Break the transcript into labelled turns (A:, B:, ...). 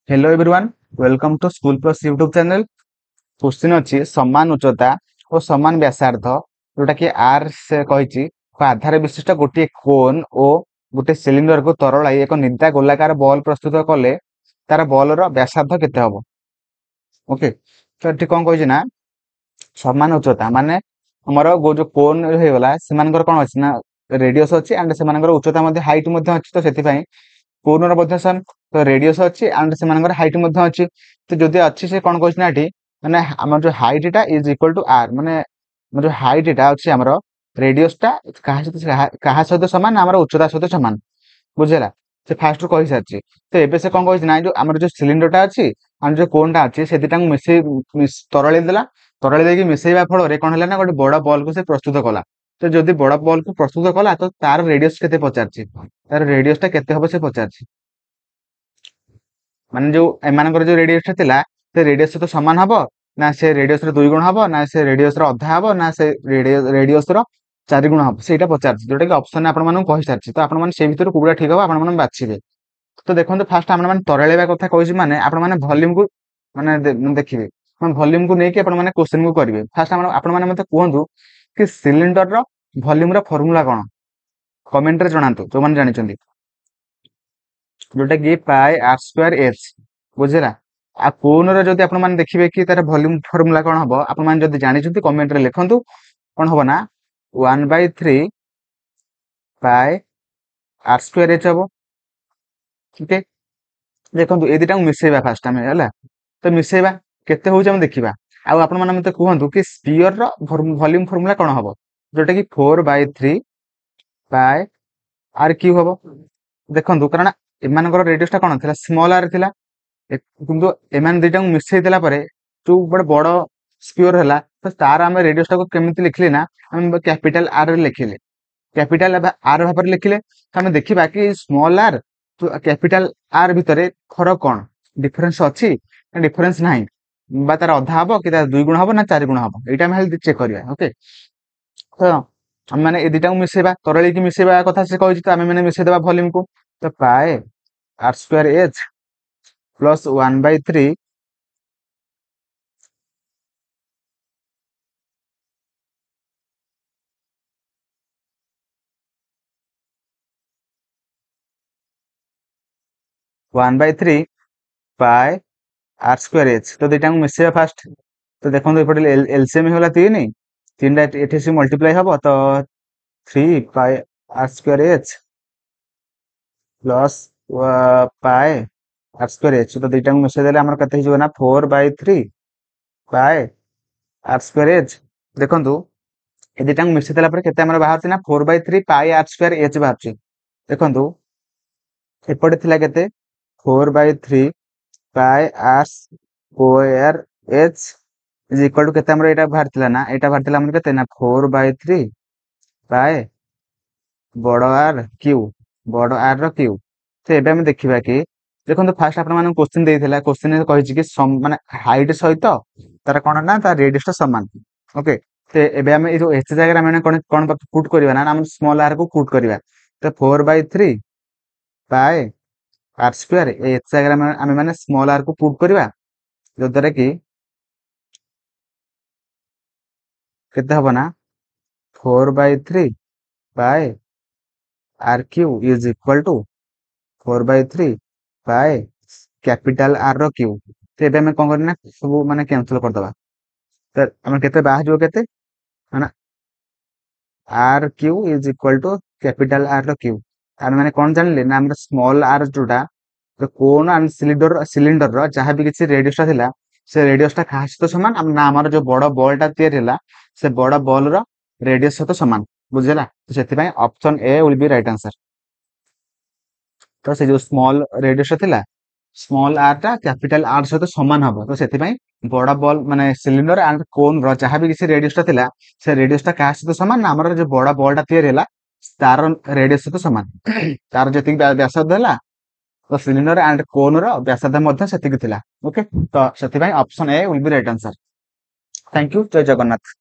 A: Hello everyone, welcome to school plus YouTube channel. Question अच्छी समान उच्चता और समान व्यासार्ध जोटा कि आर से कही आधार विशिष्ट गोटे कोन और गोटे सिलिंडर को तरलाई एक निदा गोलाकार बॉल प्रस्तुत कले तार बॉल व्यासार्ध केते हबो। ओके, तो ये कौन कही ना समान उच्चता माने हमर जो कोन होगला से कौन अच्छी ना रेडियस अच्छी एंड से उच्चता हाइट अच्छी तो से कोनर मध्य सेम तो रेडियस अच्छी एंड से हाइट अच्छी तो जदि अच्छी से कौन कहना ये माने आम जो हाइट टा इज इक्वल टू आर माने जो हाइट टा अच्छी आमर रेडियस टा क्या सहित सामान आम उच्चता सहित सामान बुझेगा से फास्ट रू कही सारी तो एबे से कौन कही ना जो आम जो सिलिंडर टा अच्छी आम जो कोन टा अच्छी से दुटा मिसे तरली देला तरली देकी मिसेଇବା फल कौन है ना गोटे बड़ बॉल को से प्रस्तुत कला तो जदि बड़ बॉल को प्रस्तुत कला तो तार रेडियस केते पचारछि तार रेडियस टा केते हबो से पचारछि माने जो एमानकर जो रेडियस थिला से रेडियस तो समान हबो ना से रेडियस रो 2 गुण हबो ना से रेडियस रो अधा हबो ना से रेडियस रो 4 गुण हबो सेटा पचारछि जोटा कि ऑप्शन आपन मानु कहि सारछि तो आपन माने से भितर कुबड़ा ठीक हबो आपन माने बाछिबे। तो देखो फास्ट आपन माने तरळेबा कथा कहिछि माने आपन माने वॉल्यूम को माने देखिबे हम वॉल्यूम को नेकी आपन माने क्वेश्चन को करिवे फास्ट आपन माने मते कहंतु कि सिलिंडर रो वॉल्यूम रो फार्मूला कोन कमेंट रे जणांतु जो माने जानिचंदी जोटा कि पाई आर स्क्वायर एच बुझेला आ कोन रो जदि आपन माने देखिबे कि तार वॉल्यूम फार्मूला कोन हबो आपन माने जदि जानिचंती कमेंट रे लिखंतु कोन हबो ना 1/3 पाई आर स्क्वायर एच हबो। ठीक है, देखो ये दुटा मिसेबा फास्ट आम है तो मिसेबा केते होउछ हम देखिबा आ आपण माने मते कहंतु कि स्फीयर रो वॉल्यूम फार्मूला कोन हबो जोटा कि 4/3 पाई आर क्यू हबो। देखंतु कारण एमानकर रेडियस टा कोन थिला स्मॉल आर थिला किंतु एमान दुटा मिसेई देला परे जो बड़ बड़ स्फीयर हैला तो तार हम रेडियस टा को केमिति लिखले ना हम कैपिटल आर रे लिखिले कैपिटल आर भाव लिखिले तो हम देखिबा कि स्मॉल आर तो कैपिटल आर भितरे फरक कौन डिफरेंस अच्छी ना डिफरेंस नाही बा तार अधा हबो कि तार 2 गुण हबो ना 4 गुण हबो एटा हम हेल्थ चेक करिया। ओके, तो हम माने ए दिटा मिसेबा तरली की मिसेबा कथा से कहि तो हम माने मिसे देबा वॉल्यूम को तो पाए आर स्क्वायर एच प्लस 1/3 1/3 पाए आर स्क्वायर एच तो दुटा मिसेबा फास्ट तो देखो एपटे एलसीएम होला 3 3 टा एठी से मल्टीप्लाई हबो तो 3 pi r square h plus pi r square h तो दुटा मिसेई देले हमर कते हिजो ना 4/3 पाए आर स्क्वायर एच देखंतु ए दुटा मिसेई देला पर केते हमर बाहर ना 4/3 पाए आर स्क्वायर एच बाहर देखंतु एपटे थिला केते 4/3 pi r square h is equal to केते हमर एटा बाहर थिला ना एटा बाहर थिला हमर केते ना 4/3 पाए बड़ आर क्यू बड़ आर रो क्यू तो एबे हम देखिबा कि देखो फास्ट आपण मान क्वेश्चन देइथिला क्वेश्चन कहि कि माने हाइट सहित तार कोन ना तार रेडियस समान। ओके, तो एबे हम ए जो एच जगह हम कोन कोन पुट करबा ना हम स्मॉल आर को पुट करबा तो 4/3 पाए आर स्क्वायर एच जगह हम माने स्मॉल आर को पुट करबा जो द्वारा कि केते हबो ना 4/3 pi r cube is equal to 4/3 pi capital r रो क्यू तो एबे हम कोन करना सब माने कैंसिल कर दबा तो हम केते बाहर जो केते माने r cube is equal to capital r रो क्यू आर माने कोन जानले ना हम स्मॉल आर जोटा तो कोन एंड सिलिंडर रो जहां भी किसी रेडियस ता थिला से रेडियस ता खास तो समान हम ना हमर जो बड़ बॉल ता तयार हैला से बड़ बॉल रो रेडियस तो समान बुझला तो सेति पय option A will be right answer. तो से जो स्मॉल रेडियस थिला स्मॉल आर टा कैपिटल आर सहित समान हबो तो सेति पय बड़ा बॉल माने सिलिंडर एंड कोन रो जहां भी किसी रेडियस ता थिला से रेडियस ता का सहित समान ना हमर जो बड़ा बॉल ता तयार हैला तार रेडियस सहित समान तार जति व्यासार्ध हैला तो सिलिंडर एंड कोन रो व्यासार्ध मध्ये सेति थिला। ओके, तो सेति पय option A will be right answer. Thank you, जय जगन्नाथ।